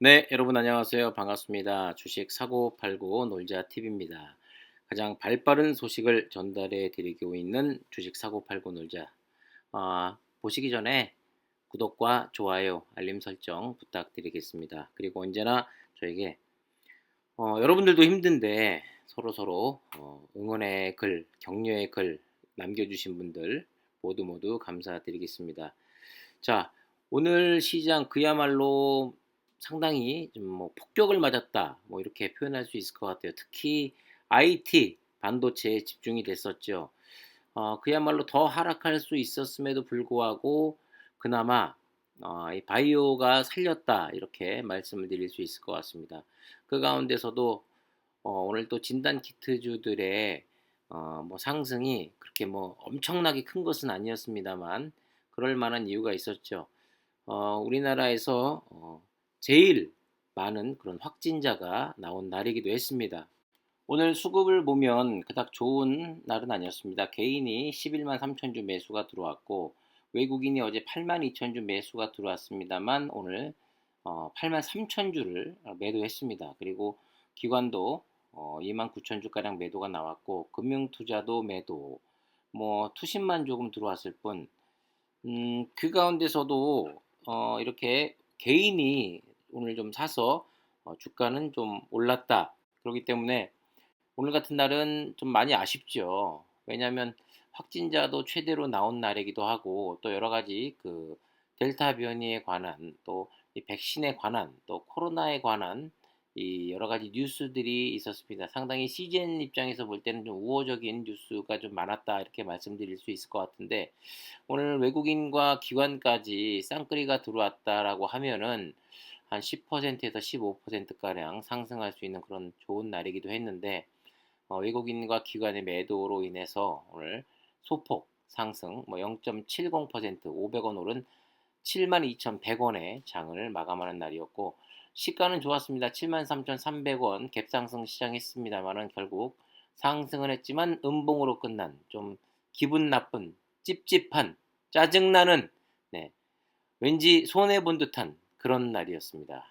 네, 여러분 안녕하세요. 반갑습니다. 주식 사고 팔고 놀자 팁입니다. 가장 발빠른 소식을 전달해 드리고 있는 주식 사고 팔고 놀자. 보시기 전에 구독과 좋아요, 알림 설정 부탁드리겠습니다. 그리고 언제나 저에게 여러분들도 힘든데 서로서로 응원의 글, 격려의 글 남겨주신 분들 모두 감사드리겠습니다. 자, 오늘 시장 그야말로 상당히 좀 뭐 폭격을 맞았다. 뭐 이렇게 표현할 수 있을 것 같아요. 특히 IT 반도체에 집중이 됐었죠. 그야말로 더 하락할 수 있었음에도 불구하고 그나마 이 바이오가 살렸다. 이렇게 말씀을 드릴 수 있을 것 같습니다. 그 가운데서도 오늘 또 진단 키트주들의 뭐 상승이 그렇게 뭐 엄청나게 큰 것은 아니었습니다만 그럴 만한 이유가 있었죠. 우리나라에서 제일 많은 그런 확진자가 나온 날이기도 했습니다. 오늘 수급을 보면 그닥 좋은 날은 아니었습니다. 개인이 11만 3천 주 매수가 들어왔고 외국인이 어제 8만 2천 주 매수가 들어왔습니다만 오늘 8만 3천 주를 매도했습니다. 그리고 기관도 2만 9천 주가량 매도가 나왔고 금융투자도 매도, 뭐 투신만 조금 들어왔을 뿐 그 가운데서도 이렇게 개인이 오늘 좀 사서 주가는 좀 올랐다. 그렇기 때문에 오늘 같은 날은 좀 많이 아쉽죠. 왜냐하면 확진자도 최대로 나온 날이기도 하고 또 여러 가지 그 델타 변이에 관한 또 이 백신에 관한 또 코로나에 관한 이 여러 가지 뉴스들이 있었습니다. 상당히 CGN 입장에서 볼 때는 좀 우호적인 뉴스가 좀 많았다 이렇게 말씀드릴 수 있을 것 같은데 오늘 외국인과 기관까지 쌍끌이가 들어왔다라고 하면은 한 10%에서 15%가량 상승할 수 있는 그런 좋은 날이기도 했는데 외국인과 기관의 매도로 인해서 오늘 소폭 상승 뭐 0.70% 500원 오른 72,100원에 장을 마감하는 날이었고 시가는 좋았습니다. 73,300원 갭상승 시장했습니다만은 결국 상승은 했지만 음봉으로 끝난 좀 기분 나쁜 찝찝한 짜증나는 네, 왠지 손해본 듯한 그런 날이었습니다.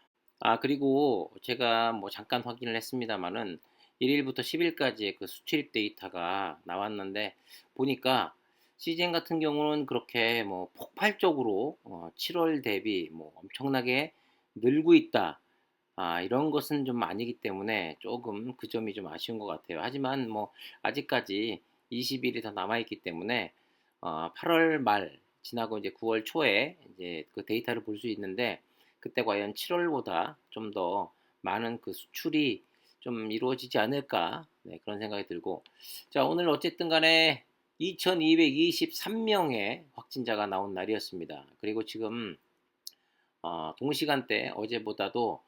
그리고 제가 뭐 잠깐 확인을 했습니다마는 1일부터 10일까지의 그 수출입 데이터가 나왔는데 보니까 시즌 같은 경우는 그렇게 뭐 폭발적으로 7월 대비 뭐 엄청나게 늘고 있다. 이런 것은 좀 아니기 때문에 조금 그 점이 좀 아쉬운 것 같아요. 하지만 뭐 아직까지 20일이 더 남아있기 때문에 8월 말 지나고 이제 9월 초에 이제 그 데이터를 볼 수 있는데 그때 과연 7월보다 좀 더 많은 그 수출이 좀 이루어지지 않을까 네, 그런 생각이 들고 자 오늘 어쨌든 간에 2223명의 확진자가 나온 날이었습니다. 그리고 지금 동시간대 어제보다도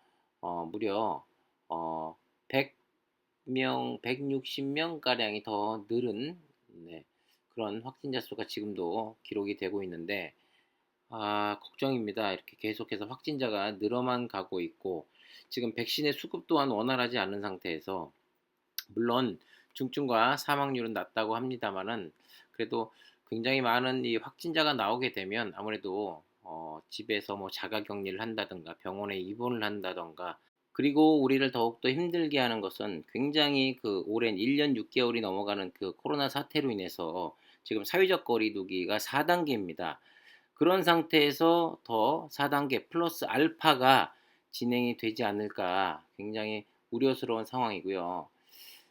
무려 100명, 160명 가량이 더 늘은 네, 그런 확진자 수가 지금도 기록이 되고 있는데 걱정입니다. 이렇게 계속해서 확진자가 늘어만 가고 있고 지금 백신의 수급 또한 원활하지 않은 상태에서 물론 중증과 사망률은 낮다고 합니다만은 그래도 굉장히 많은 이 확진자가 나오게 되면 아무래도 집에서 뭐 자가격리를 한다든가 병원에 입원을 한다든가 그리고 우리를 더욱더 힘들게 하는 것은 굉장히 그 오랜 1년 6개월이 넘어가는 그 코로나 사태로 인해서 지금 사회적 거리두기가 4단계입니다. 그런 상태에서 더 4단계 플러스 알파가 진행이 되지 않을까 굉장히 우려스러운 상황이고요.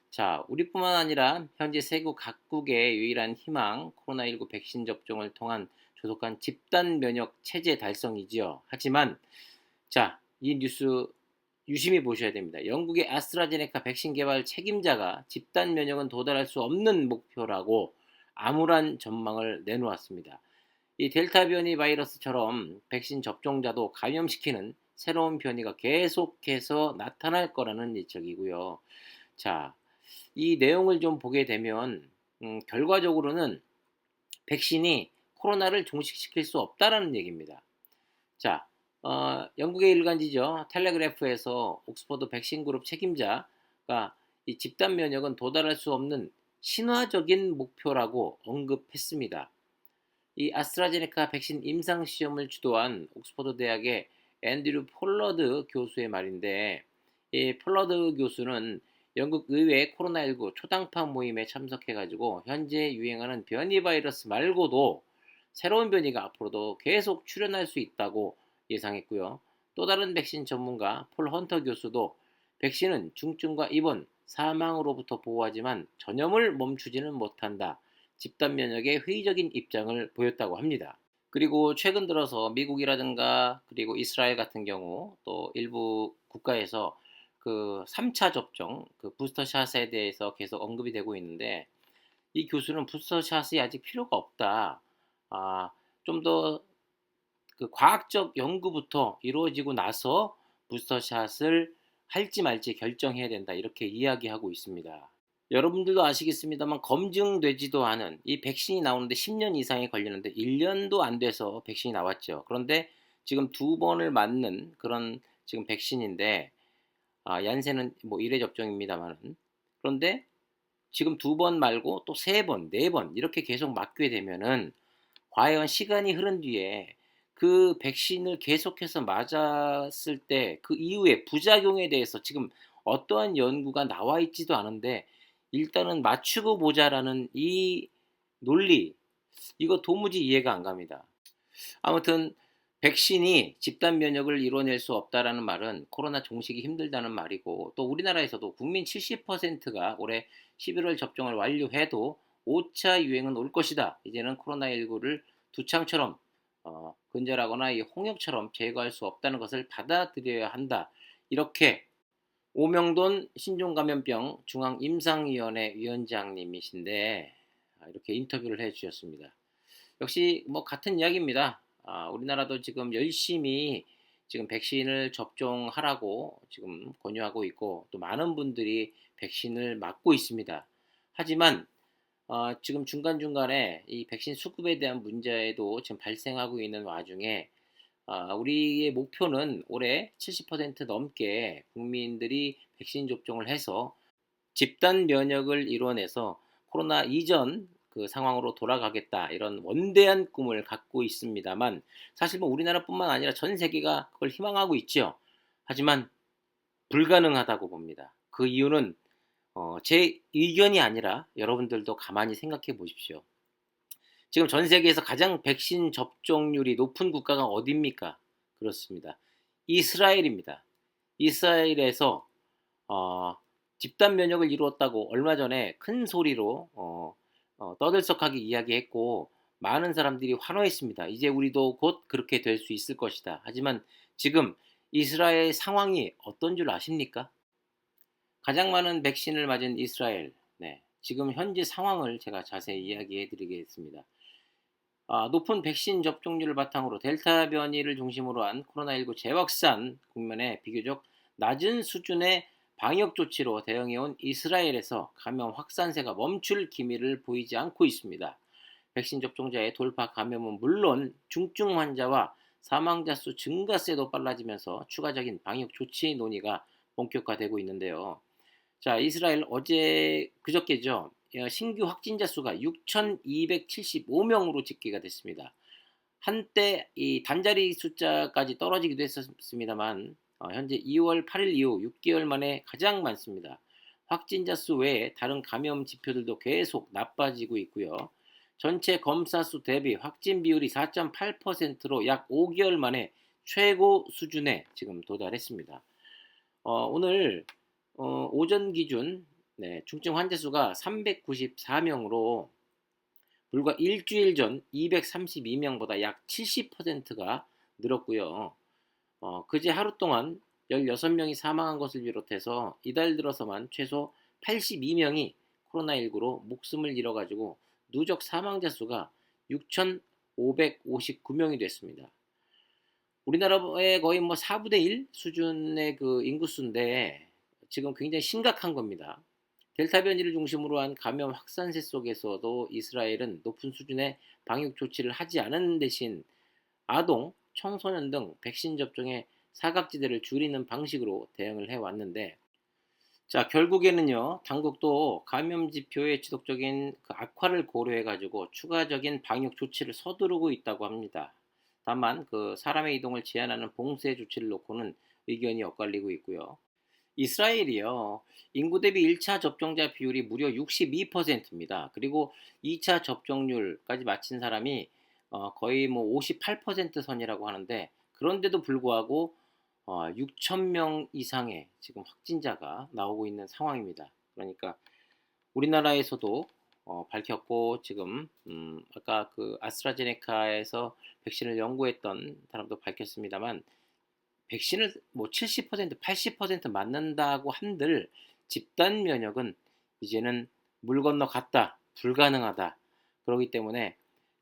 자, 우리뿐만 아니라 현재 세계 각국의 유일한 희망 코로나19 백신 접종을 통한 조속한 집단 면역 체제 달성이지요. 하지만 자, 이 뉴스 유심히 보셔야 됩니다. 영국의 아스트라제네카 백신 개발 책임자가 집단 면역은 도달할 수 없는 목표라고 암울한 전망을 내놓았습니다. 이 델타 변이 바이러스처럼 백신 접종자도 감염시키는 새로운 변이가 계속해서 나타날 거라는 예측이고요. 자, 이 내용을 좀 보게 되면 결과적으로는 백신이 코로나를 종식시킬 수 없다라는 얘기입니다. 자, 영국의 일간지죠. 텔레그래프에서 옥스퍼드 백신 그룹 책임자가 이 집단 면역은 도달할 수 없는 신화적인 목표라고 언급했습니다. 이 아스트라제네카 백신 임상 시험을 주도한 옥스퍼드 대학의 앤드류 폴러드 교수의 말인데, 이 폴러드 교수는 영국 의회 코로나19 초당파 모임에 참석해 가지고 현재 유행하는 변이 바이러스 말고도 새로운 변이가 앞으로도 계속 출현할 수 있다고 예상했고요. 또 다른 백신 전문가 폴 헌터 교수도 백신은 중증과 입원, 사망으로부터 보호하지만 전염을 멈추지는 못한다. 집단 면역에 회의적인 입장을 보였다고 합니다. 그리고 최근 들어서 미국이라든가 그리고 이스라엘 같은 경우 또 일부 국가에서 그 3차 접종, 그 부스터샷에 대해서 계속 언급이 되고 있는데, 이 교수는 부스터샷이 아직 필요가 없다. 아, 좀 더 그 과학적 연구부터 이루어지고 나서 부스터샷을 할지 말지 결정해야 된다. 이렇게 이야기하고 있습니다. 여러분들도 아시겠습니다만 검증되지도 않은 이 백신이 나오는데 10년 이상이 걸리는데 1년도 안 돼서 백신이 나왔죠. 그런데 지금 두 번을 맞는 그런 지금 백신인데, 얀센은 뭐 1회 접종입니다만은, 그런데 지금 두 번 말고 또 세 번, 네 번 이렇게 계속 맞게 되면은 과연 시간이 흐른 뒤에 그 백신을 계속해서 맞았을 때 그 이후에 부작용에 대해서 지금 어떠한 연구가 나와 있지도 않은데 일단은 맞추고 보자라는 이 논리, 이거 도무지 이해가 안 갑니다. 아무튼 백신이 집단 면역을 이뤄낼 수 없다라는 말은 코로나 종식이 힘들다는 말이고, 또 우리나라에서도 국민 70%가 올해 11월 접종을 완료해도 5차 유행은 올 것이다. 이제는 코로나19를 두창처럼 근절하거나 이 홍역처럼 제거할 수 없다는 것을 받아들여야 한다. 이렇게 오명돈 신종감염병 중앙임상위원회 위원장님이신데 이렇게 인터뷰를 해 주셨습니다. 역시 뭐 같은 이야기입니다. 우리나라도 지금 열심히 지금 백신을 접종하라고 지금 권유하고 있고 또 많은 분들이 백신을 맞고 있습니다. 하지만 지금 중간중간에 이 백신 수급에 대한 문제도 지금 발생하고 있는 와중에 우리의 목표는 올해 70% 넘게 국민들이 백신 접종을 해서 집단 면역을 이뤄내서 코로나 이전 그 상황으로 돌아가겠다, 이런 원대한 꿈을 갖고 있습니다만, 사실 뭐 우리나라뿐만 아니라 전 세계가 그걸 희망하고 있죠. 하지만 불가능하다고 봅니다. 그 이유는 제 의견이 아니라 여러분들도 가만히 생각해 보십시오. 지금 전 세계에서 가장 백신 접종률이 높은 국가가 어디입니까? 그렇습니다. 이스라엘입니다. 이스라엘에서 어, 집단 면역을 이루었다고 얼마 전에 큰 소리로 떠들썩하게 이야기했고 많은 사람들이 환호했습니다. 이제 우리도 곧 그렇게 될 수 있을 것이다. 하지만 지금 이스라엘 상황이 어떤 줄 아십니까? 가장 많은 백신을 맞은 이스라엘, 네, 지금 현재 상황을 제가 자세히 이야기해 드리겠습니다. 높은 백신 접종률을 바탕으로 델타 변이를 중심으로 한 코로나19 재확산 국면에 비교적 낮은 수준의 방역 조치로 대응해온 이스라엘에서 감염 확산세가 멈출 기미를 보이지 않고 있습니다. 백신 접종자의 돌파 감염은 물론 중증 환자와 사망자 수 증가세도 빨라지면서 추가적인 방역 조치 논의가 본격화되고 있는데요. 자, 이스라엘 어제 그저께죠. 신규 확진자 수가 6,275명으로 집계가 됐습니다. 한때 이 단자리 숫자까지 떨어지기도 했었습니다만 현재 2월 8일 이후 6개월 만에 가장 많습니다. 확진자 수 외에 다른 감염 지표들도 계속 나빠지고 있고요. 전체 검사 수 대비 확진 비율이 4.8%로 약 5개월 만에 최고 수준에 지금 도달했습니다. 오늘 오전 기준 중증 환자 수가 394명으로 불과 일주일 전 232명보다 약 70%가 늘었고요. 그제 하루 동안 16명이 사망한 것을 비롯해서 이달 들어서만 최소 82명이 코로나19로 목숨을 잃어가지고 누적 사망자 수가 6,559명이 됐습니다. 우리나라의 거의 뭐 4분의 1 수준의 그 인구수인데 지금 굉장히 심각한 겁니다. 델타 변이를 중심으로 한 감염 확산세 속에서도 이스라엘은 높은 수준의 방역 조치를 하지 않은 대신 아동, 청소년 등 백신 접종의 사각지대를 줄이는 방식으로 대응을 해왔는데, 자, 결국에는요, 당국도 감염 지표의 지속적인 그 악화를 고려해가지고 추가적인 방역 조치를 서두르고 있다고 합니다. 다만 그 사람의 이동을 제한하는 봉쇄 조치를 놓고는 의견이 엇갈리고 있고요. 이스라엘이요. 인구 대비 1차 접종자 비율이 무려 62%입니다. 그리고 2차 접종률까지 마친 사람이 거의 뭐 58% 선이라고 하는데, 그런데도 불구하고 6천 명 이상의 지금 확진자가 나오고 있는 상황입니다. 그러니까 우리나라에서도 밝혔고, 지금 아까 그 아스트라제네카에서 백신을 연구했던 사람도 밝혔습니다만, 백신을 뭐 70%, 80% 맞는다고 한들 집단 면역은 이제는 물 건너 갔다, 불가능하다. 그렇기 때문에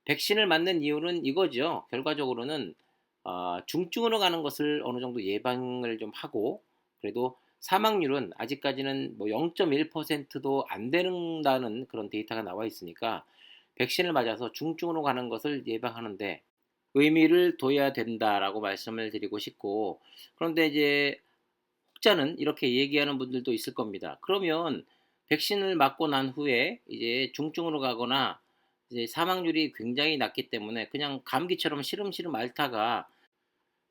백신을 맞는 이유는 이거죠. 결과적으로는 중증으로 가는 것을 어느 정도 예방을 좀 하고, 그래도 사망률은 아직까지는 뭐 0.1%도 안 된다는 그런 데이터가 나와 있으니까 백신을 맞아서 중증으로 가는 것을 예방하는데 의미를 둬야 된다라고 말씀을 드리고 싶고, 그런데 이제 혹자는 이렇게 얘기하는 분들도 있을 겁니다. 그러면 백신을 맞고 난 후에 이제 중증으로 가거나 이제 사망률이 굉장히 낮기 때문에 그냥 감기처럼 시름시름 앓다가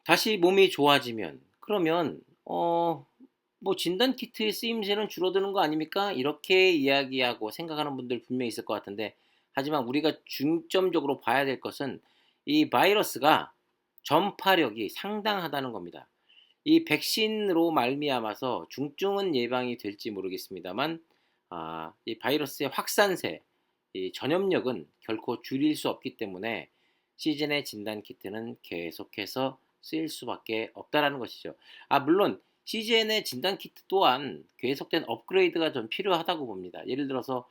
다시 몸이 좋아지면, 그러면 뭐 진단 키트의 쓰임새는 줄어드는 거 아닙니까? 이렇게 이야기하고 생각하는 분들 분명히 있을 것 같은데, 하지만 우리가 중점적으로 봐야 될 것은 이 바이러스가 전파력이 상당하다는 겁니다. 이 백신으로 말미암아서 중증은 예방이 될지 모르겠습니다만, 이 바이러스의 확산세, 이 전염력은 결코 줄일 수 없기 때문에 시즌의 진단 키트는 계속해서 쓰일 수밖에 없다라는 것이죠. 물론 CGN의 진단 키트 또한 계속된 업그레이드가 좀 필요하다고 봅니다. 예를 들어서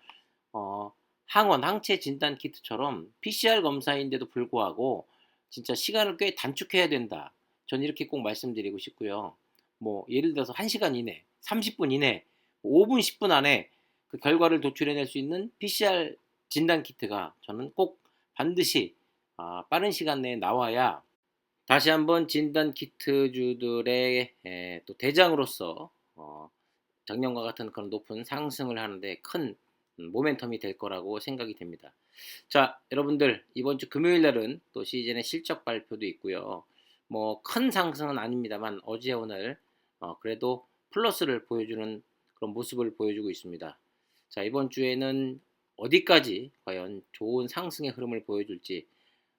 어, 항원, 항체 진단 키트처럼 PCR 검사인데도 불구하고 진짜 시간을 꽤 단축해야 된다. 전 이렇게 꼭 말씀드리고 싶고요. 뭐 예를 들어서 1시간 이내, 30분 이내, 5분, 10분 안에 그 결과를 도출해낼 수 있는 PCR 진단 키트가 저는 꼭 반드시 빠른 시간 내에 나와야 다시 한번 진단 키트주들의 또 대장으로서 작년과 같은 그런 높은 상승을 하는데 큰 모멘텀이 될 거라고 생각이 됩니다. 자, 여러분들 이번 주 금요일 날은 또 시즌의 실적 발표도 있고요. 뭐 큰 상승은 아닙니다만 어제 오늘 그래도 플러스를 보여주는 그런 모습을 보여주고 있습니다. 자, 이번 주에는 어디까지 과연 좋은 상승의 흐름을 보여줄지,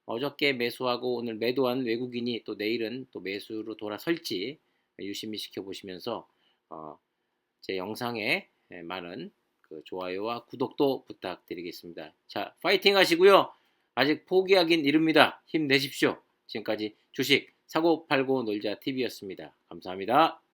어저께 매수하고 오늘 매도한 외국인이 또 내일은 또 매수로 돌아설지 유심히 지켜보시면서 제 영상에 많은 그 좋아요와 구독도 부탁드리겠습니다. 자, 파이팅 하시고요. 아직 포기하긴 이릅니다. 힘내십시오. 지금까지 주식 사고 팔고 놀자 TV였습니다. 감사합니다.